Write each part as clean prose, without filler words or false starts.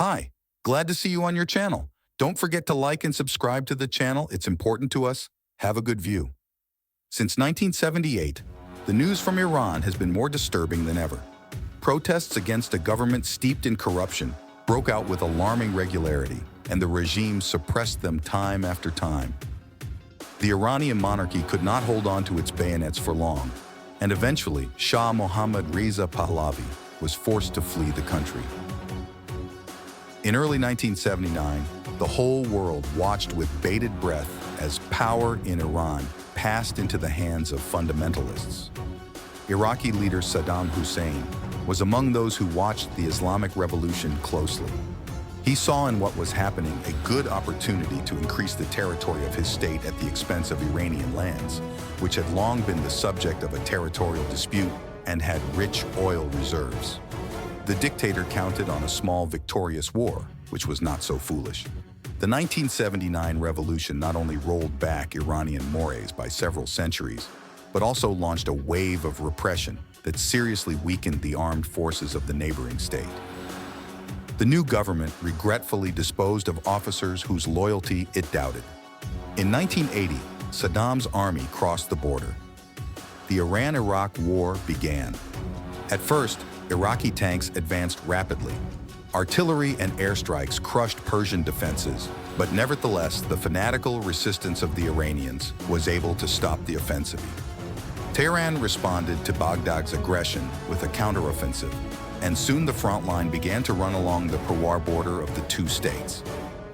Hi, glad to see you on your channel. Don't forget to like and subscribe to the channel. It's important to us. Have a good view. Since 1978, the news from Iran has been more disturbing than ever. Protests against a government steeped in corruption broke out with alarming regularity, and the regime suppressed them time after time. The Iranian monarchy could not hold on to its bayonets for long, and eventually Shah Mohammad Reza Pahlavi was forced to flee the country. In early 1979, the whole world watched with bated breath as power in Iran passed into the hands of fundamentalists. Iraqi leader Saddam Hussein was among those who watched the Islamic Revolution closely. He saw in what was happening a good opportunity to increase the territory of his state at the expense of Iranian lands, which had long been the subject of a territorial dispute and had rich oil reserves. The dictator counted on a small victorious war, which was not so foolish. The 1979 revolution not only rolled back Iranian mores by several centuries, but also launched a wave of repression that seriously weakened the armed forces of the neighboring state. The new government regretfully disposed of officers whose loyalty it doubted. In 1980, Saddam's army crossed the border. The Iran-Iraq War began. At first, Iraqi tanks advanced rapidly. Artillery and airstrikes crushed Persian defenses, but nevertheless, the fanatical resistance of the Iranians was able to stop the offensive. Tehran responded to Baghdad's aggression with a counteroffensive, and soon the front line began to run along the Perwar border of the two states.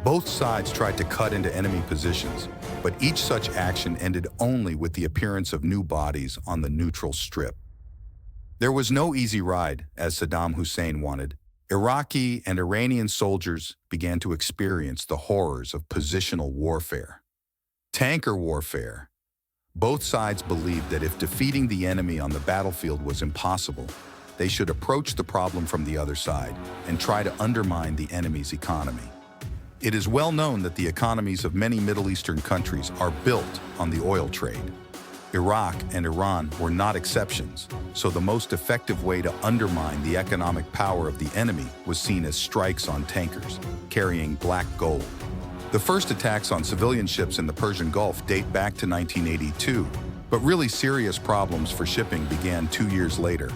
Both sides tried to cut into enemy positions, but each such action ended only with the appearance of new bodies on the neutral strip. There was no easy ride, as Saddam Hussein wanted. Iraqi and Iranian soldiers began to experience the horrors of positional warfare. Tanker warfare. Both sides believed that if defeating the enemy on the battlefield was impossible, they should approach the problem from the other side and try to undermine the enemy's economy. It is well known that the economies of many Middle Eastern countries are built on the oil trade. Iraq and Iran were not exceptions, so the most effective way to undermine the economic power of the enemy was seen as strikes on tankers carrying black gold. The first attacks on civilian ships in the Persian Gulf date back to 1982, but really serious problems for shipping began 2 years later.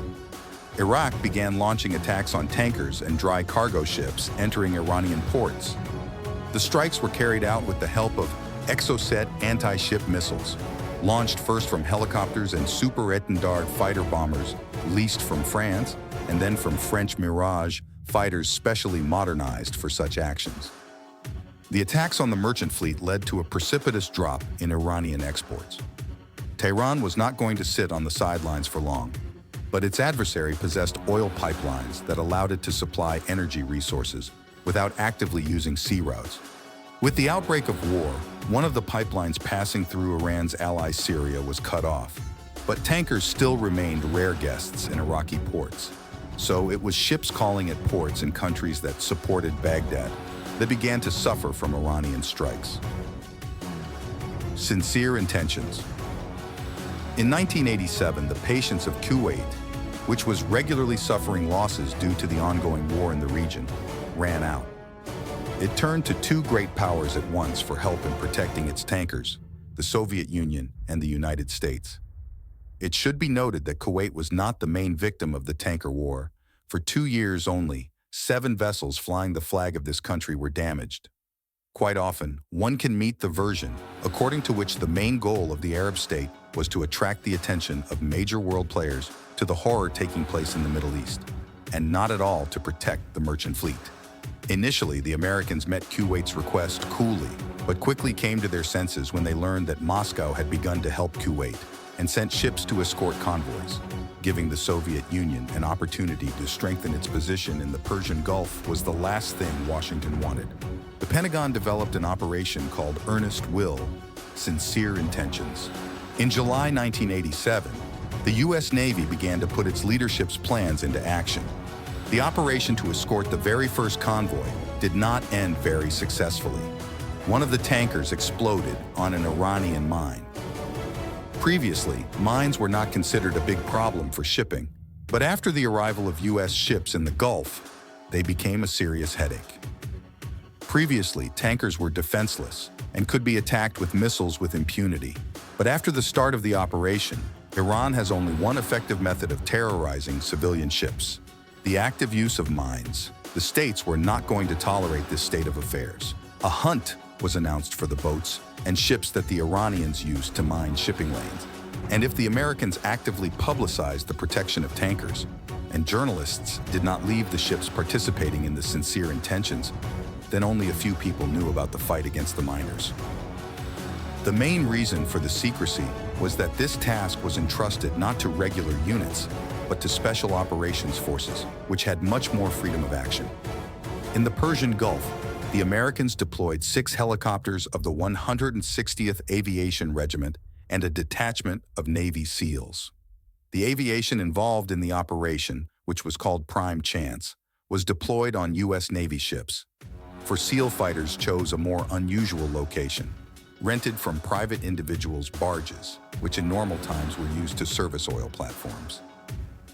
Iraq began launching attacks on tankers and dry cargo ships entering Iranian ports. The strikes were carried out with the help of Exocet anti-ship missiles, launched first from helicopters and Super-Étendard fighter bombers leased from France, and then from French Mirage fighters specially modernized for such actions. The attacks on the merchant fleet led to a precipitous drop in Iranian exports. Tehran was not going to sit on the sidelines for long, but its adversary possessed oil pipelines that allowed it to supply energy resources without actively using sea routes. With the outbreak of war, one of the pipelines passing through Iran's ally Syria was cut off, but tankers still remained rare guests in Iraqi ports. So it was ships calling at ports in countries that supported Baghdad that began to suffer from Iranian strikes. Sincere intentions. In 1987, the patience of Kuwait, which was regularly suffering losses due to the ongoing war in the region, ran out. It turned to two great powers at once for help in protecting its tankers, the Soviet Union and the United States. It should be noted that Kuwait was not the main victim of the tanker war. For 2 years only, 7 vessels flying the flag of this country were damaged. Quite often, one can meet the version according to which the main goal of the Arab state was to attract the attention of major world players to the horror taking place in the Middle East, and not at all to protect the merchant fleet. Initially, the Americans met Kuwait's request coolly, but quickly came to their senses when they learned that Moscow had begun to help Kuwait and sent ships to escort convoys. Giving the Soviet Union an opportunity to strengthen its position in the Persian Gulf was the last thing Washington wanted. The Pentagon developed an operation called Earnest Will, Sincere Intentions. In July 1987, the U.S. Navy began to put its leadership's plans into action. The operation to escort the very first convoy did not end very successfully. One of the tankers exploded on an Iranian mine. Previously, mines were not considered a big problem for shipping, but after the arrival of U.S. ships in the Gulf, they became a serious headache. Previously, tankers were defenseless and could be attacked with missiles with impunity. But after the start of the operation, Iran has only one effective method of terrorizing civilian ships: the active use of mines. The states were not going to tolerate this state of affairs. A hunt was announced for the boats and ships that the Iranians used to mine shipping lanes. And if the Americans actively publicized the protection of tankers, and journalists did not leave the ships participating in the sincere intentions, then only a few people knew about the fight against the miners. The main reason for the secrecy was that this task was entrusted not to regular units, but to special operations forces, which had much more freedom of action. In the Persian Gulf, the Americans deployed 6 helicopters of the 160th Aviation Regiment and a detachment of Navy SEALs. The aviation involved in the operation, which was called Prime Chance, was deployed on U.S. Navy ships. For SEAL fighters chose a more unusual location, rented from private individuals' barges, which in normal times were used to service oil platforms.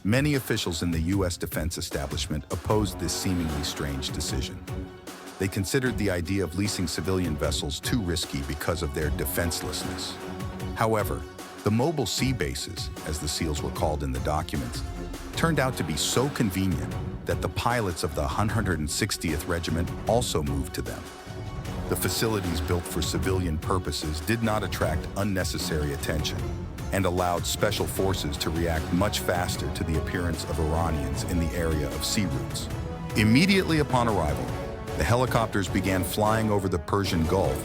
Many officials in the U.S. defense establishment opposed this seemingly strange decision. They considered the idea of leasing civilian vessels too risky because of their defenselessness. However, the mobile sea bases, as the SEALs were called in the documents, turned out to be so convenient that the pilots of the 160th Regiment also moved to them. The facilities built for civilian purposes did not attract unnecessary attention and allowed special forces to react much faster to the appearance of Iranians in the area of sea routes. Immediately upon arrival, the helicopters began flying over the Persian Gulf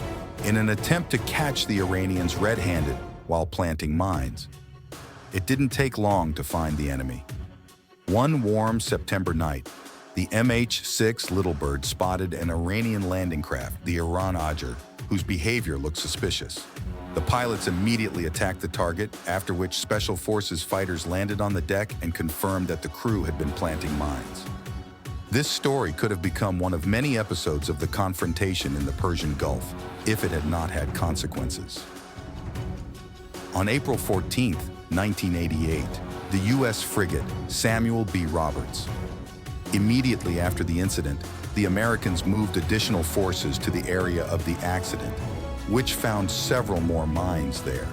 in an attempt to catch the Iranians red-handed while planting mines. It didn't take long to find the enemy. One warm September night, the MH-6 Little Bird spotted an Iranian landing craft, the Iran Ajr, whose behavior looked suspicious. The pilots immediately attacked the target, after which Special Forces fighters landed on the deck and confirmed that the crew had been planting mines. This story could have become one of many episodes of the confrontation in the Persian Gulf if it had not had consequences. On April 14, 1988, the U.S. frigate Samuel B. Roberts. Immediately after the incident, the Americans moved additional forces to the area of the accident, which found several more mines there.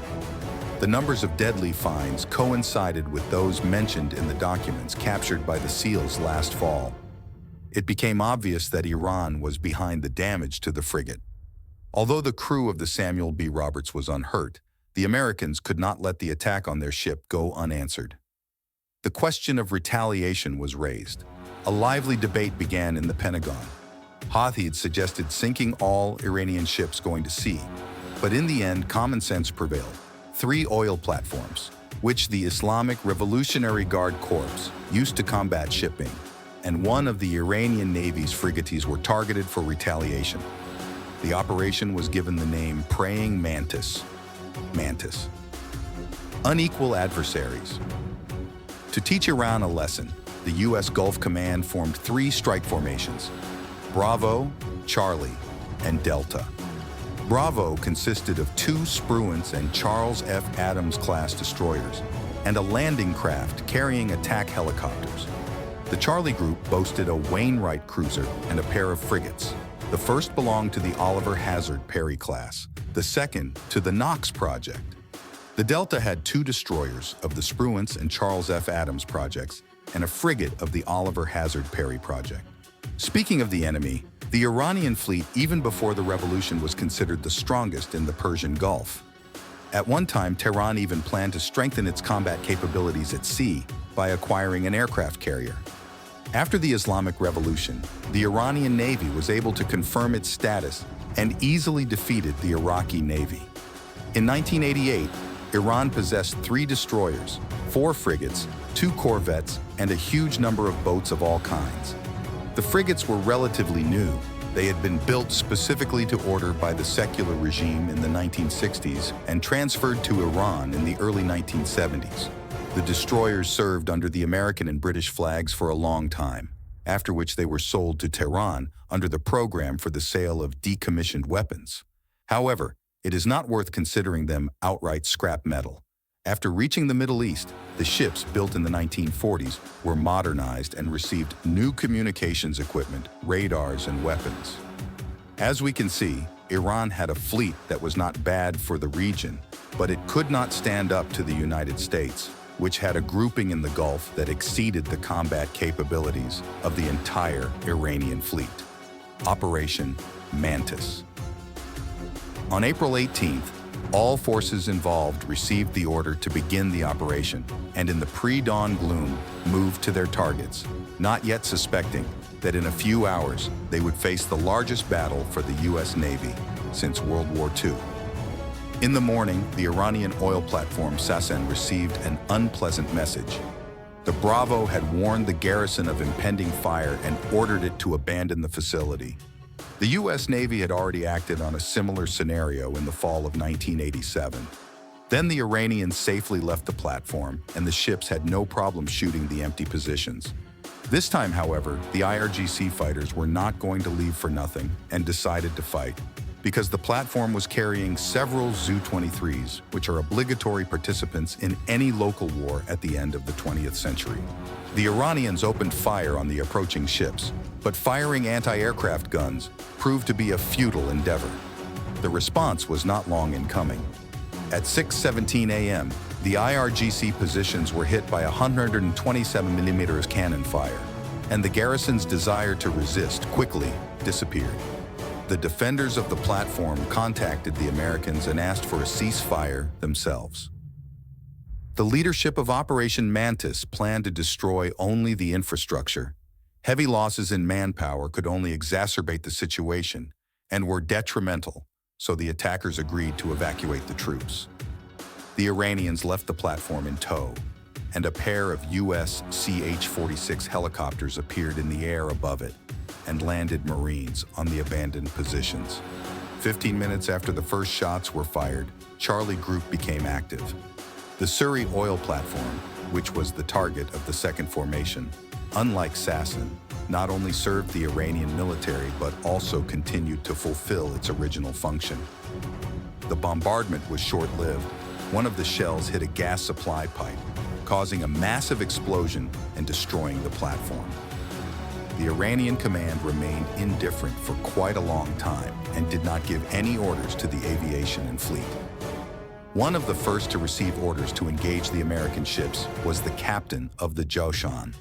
The numbers of deadly finds coincided with those mentioned in the documents captured by the SEALs last fall. It became obvious that Iran was behind the damage to the frigate. Although the crew of the Samuel B. Roberts was unhurt, the Americans could not let the attack on their ship go unanswered. The question of retaliation was raised. A lively debate began in the Pentagon. Houthis suggested sinking all Iranian ships going to sea, but in the end, common sense prevailed. 3 oil platforms, which the Islamic Revolutionary Guard Corps used to combat shipping, and one of the Iranian Navy's frigates were targeted for retaliation. The operation was given the name Praying Mantis. Mantis. Unequal adversaries. To teach Iran a lesson, the U.S. Gulf Command formed 3 strike formations: Bravo, Charlie, and Delta. Bravo consisted of 2 Spruance and Charles F. Adams-class destroyers and a landing craft carrying attack helicopters. The Charlie Group boasted a Wainwright cruiser and a pair of frigates. The first belonged to the Oliver Hazard Perry class, the second to the Knox project. The Delta had 2 destroyers of the Spruance and Charles F. Adams projects and a frigate of the Oliver Hazard Perry project. Speaking of the enemy, the Iranian fleet, even before the revolution, was considered the strongest in the Persian Gulf. At one time, Tehran even planned to strengthen its combat capabilities at sea by acquiring an aircraft carrier. After the Islamic Revolution, the Iranian Navy was able to confirm its status and easily defeated the Iraqi Navy. In 1988, Iran possessed 3 destroyers, 4 frigates, 2 corvettes, and a huge number of boats of all kinds. The frigates were relatively new. They had been built specifically to order by the secular regime in the 1960s and transferred to Iran in the early 1970s. The destroyers served under the American and British flags for a long time, after which they were sold to Tehran under the program for the sale of decommissioned weapons. However, it is not worth considering them outright scrap metal, After reaching the Middle East, the ships built in the 1940s were modernized and received new communications equipment, radars, and weapons. As we can see, Iran had a fleet that was not bad for the region, but it could not stand up to the United States, which had a grouping in the Gulf that exceeded the combat capabilities of the entire Iranian fleet. Operation Mantis. On April 18th, all forces involved received the order to begin the operation, and in the pre-dawn gloom, moved to their targets, not yet suspecting that in a few hours they would face the largest battle for the U.S. Navy since World War II. In the morning, the Iranian oil platform Sassen received an unpleasant message. The Bravo had warned the garrison of impending fire and ordered it to abandon the facility. The U.S. Navy had already acted on a similar scenario in the fall of 1987. Then the Iranians safely left the platform, and the ships had no problem shooting the empty positions. This time, however, the IRGC fighters were not going to leave for nothing and decided to fight, because the platform was carrying several Zu-23s, which are obligatory participants in any local war at the end of the 20th century. The Iranians opened fire on the approaching ships, but firing anti-aircraft guns proved to be a futile endeavor. The response was not long in coming. At 6:17 a.m., the IRGC positions were hit by 127mm cannon fire, and the garrison's desire to resist quickly disappeared. The defenders of the platform contacted the Americans and asked for a ceasefire themselves. The leadership of Operation Mantis planned to destroy only the infrastructure. Heavy losses in manpower could only exacerbate the situation and were detrimental, so the attackers agreed to evacuate the troops. The Iranians left the platform in tow, and a pair of U.S. CH-46 helicopters appeared in the air above it and landed Marines on the abandoned positions. 15 minutes after the first shots were fired, Charlie Group became active. The Surrey oil platform, which was the target of the second formation, unlike Sassen, not only served the Iranian military but also continued to fulfill its original function. The bombardment was short-lived. One of the shells hit a gas supply pipe, causing a massive explosion and destroying the platform. The Iranian command remained indifferent for quite a long time and did not give any orders to the aviation and fleet. One of the first to receive orders to engage the American ships was the captain of the Joshan.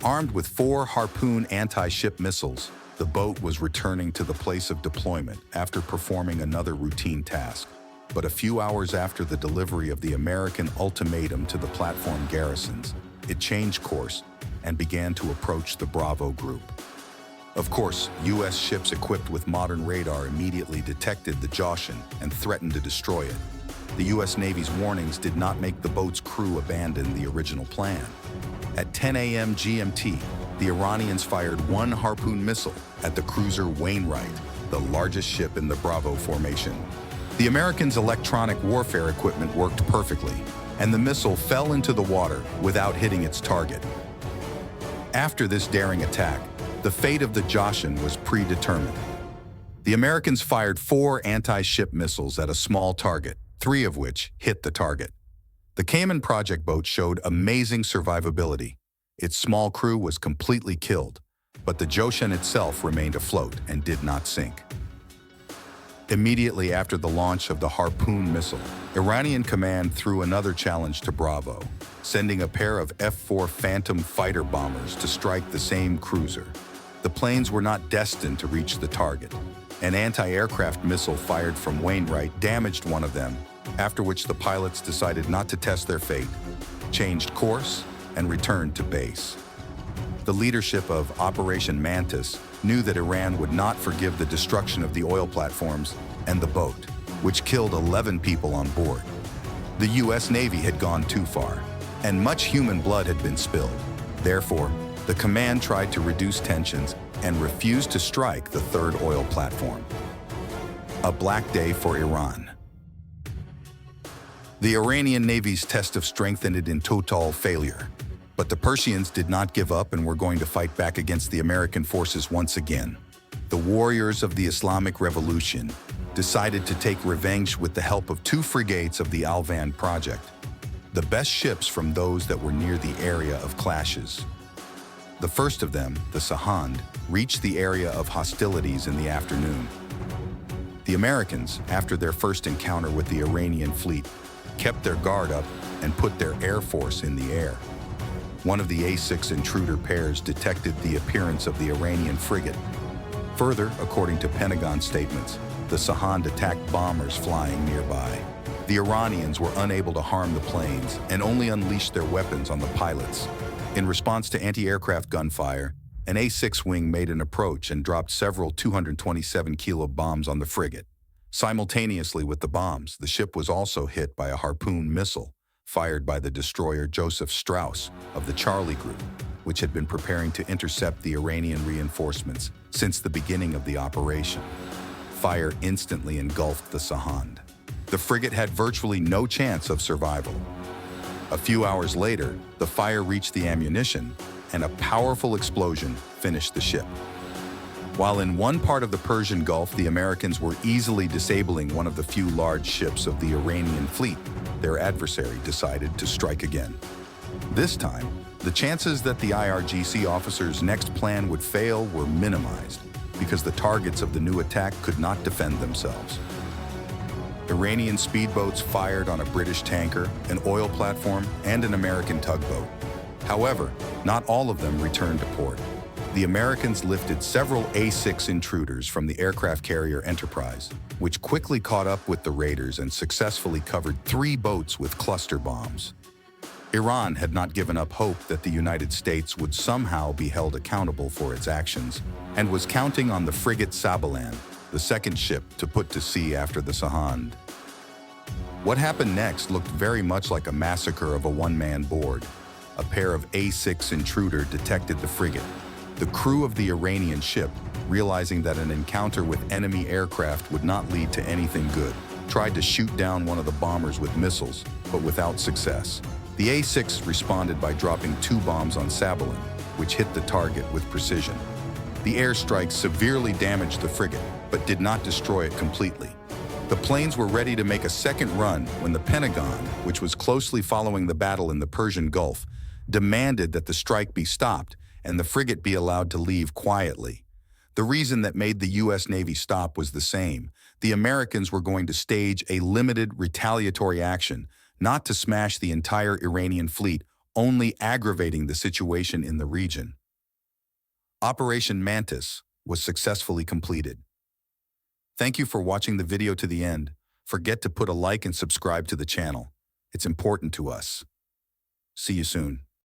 Armed with 4 Harpoon anti-ship missiles, the boat was returning to the place of deployment after performing another routine task. But a few hours after the delivery of the American ultimatum to the platform garrisons, it changed course and began to approach the Bravo group. Of course, U.S. ships equipped with modern radar immediately detected the Joshan and threatened to destroy it. The U.S. Navy's warnings did not make the boat's crew abandon the original plan. At 10 a.m. GMT, the Iranians fired 1 Harpoon missile at the cruiser Wainwright, the largest ship in the Bravo formation. The Americans' electronic warfare equipment worked perfectly, and the missile fell into the water without hitting its target. After this daring attack, the fate of the Joshan was predetermined. The Americans fired 4 anti-ship missiles at a small target, 3 of which hit the target. The Cayman project boat showed amazing survivability. Its small crew was completely killed, but the Joshan itself remained afloat and did not sink. Immediately after the launch of the Harpoon missile, Iranian command threw another challenge to Bravo, sending a pair of F-4 Phantom fighter bombers to strike the same cruiser. The planes were not destined to reach the target. An anti-aircraft missile fired from Wainwright damaged one of them, after which the pilots decided not to test their fate, changed course, and returned to base. The leadership of Operation Mantis knew that Iran would not forgive the destruction of the oil platforms and the boat, which killed 11 people on board. The U.S. Navy had gone too far, and much human blood had been spilled. Therefore, the command tried to reduce tensions and refused to strike the third oil platform. A black day for Iran. The Iranian Navy's test of strength ended in total failure. But the Persians did not give up and were going to fight back against the American forces once again. The warriors of the Islamic Revolution decided to take revenge with the help of 2 frigates of the Alvan project, the best ships from those that were near the area of clashes. The first of them, the Sahand, reached the area of hostilities in the afternoon. The Americans, after their first encounter with the Iranian fleet, kept their guard up and put their air force in the air. One of the A-6 intruder pairs detected the appearance of the Iranian frigate. Further, according to Pentagon statements, the Sahand attacked bombers flying nearby. The Iranians were unable to harm the planes and only unleashed their weapons on the pilots. In response to anti-aircraft gunfire, an A-6 wing made an approach and dropped several 227-kilo bombs on the frigate. Simultaneously with the bombs, the ship was also hit by a Harpoon missile fired by the destroyer Joseph Strauss of the Charlie Group, which had been preparing to intercept the Iranian reinforcements since the beginning of the operation. Fire instantly engulfed the Sahand. The frigate had virtually no chance of survival. A few hours later, the fire reached the ammunition, and a powerful explosion finished the ship. While in one part of the Persian Gulf, the Americans were easily disabling one of the few large ships of the Iranian fleet, their adversary decided to strike again. This time, the chances that the IRGC officers' next plan would fail were minimized because the targets of the new attack could not defend themselves. Iranian speedboats fired on a British tanker, an oil platform, and an American tugboat. However, not all of them returned to port. The Americans lifted several A-6 intruders from the aircraft carrier Enterprise, which quickly caught up with the raiders and successfully covered 3 boats with cluster bombs. Iran had not given up hope that the United States would somehow be held accountable for its actions and was counting on the frigate Sabalan, the second ship to put to sea after the Sahand. What happened next looked very much like a massacre of a one-man board. A pair of A-6 intruder detected the frigate. The crew of the Iranian ship, realizing that an encounter with enemy aircraft would not lead to anything good, tried to shoot down one of the bombers with missiles, but without success. The A-6 responded by dropping 2 bombs on Sabalan, which hit the target with precision. The airstrike severely damaged the frigate, but did not destroy it completely. The planes were ready to make a second run when the Pentagon, which was closely following the battle in the Persian Gulf, demanded that the strike be stopped and the frigate be allowed to leave quietly. The reason that made the U.S. Navy stop was the same. The Americans were going to stage a limited retaliatory action, not to smash the entire Iranian fleet, only aggravating the situation in the region. Operation Mantis was successfully completed. Thank you for watching the video to the end. Forget to put a like and subscribe to the channel. It's important to us. See you soon.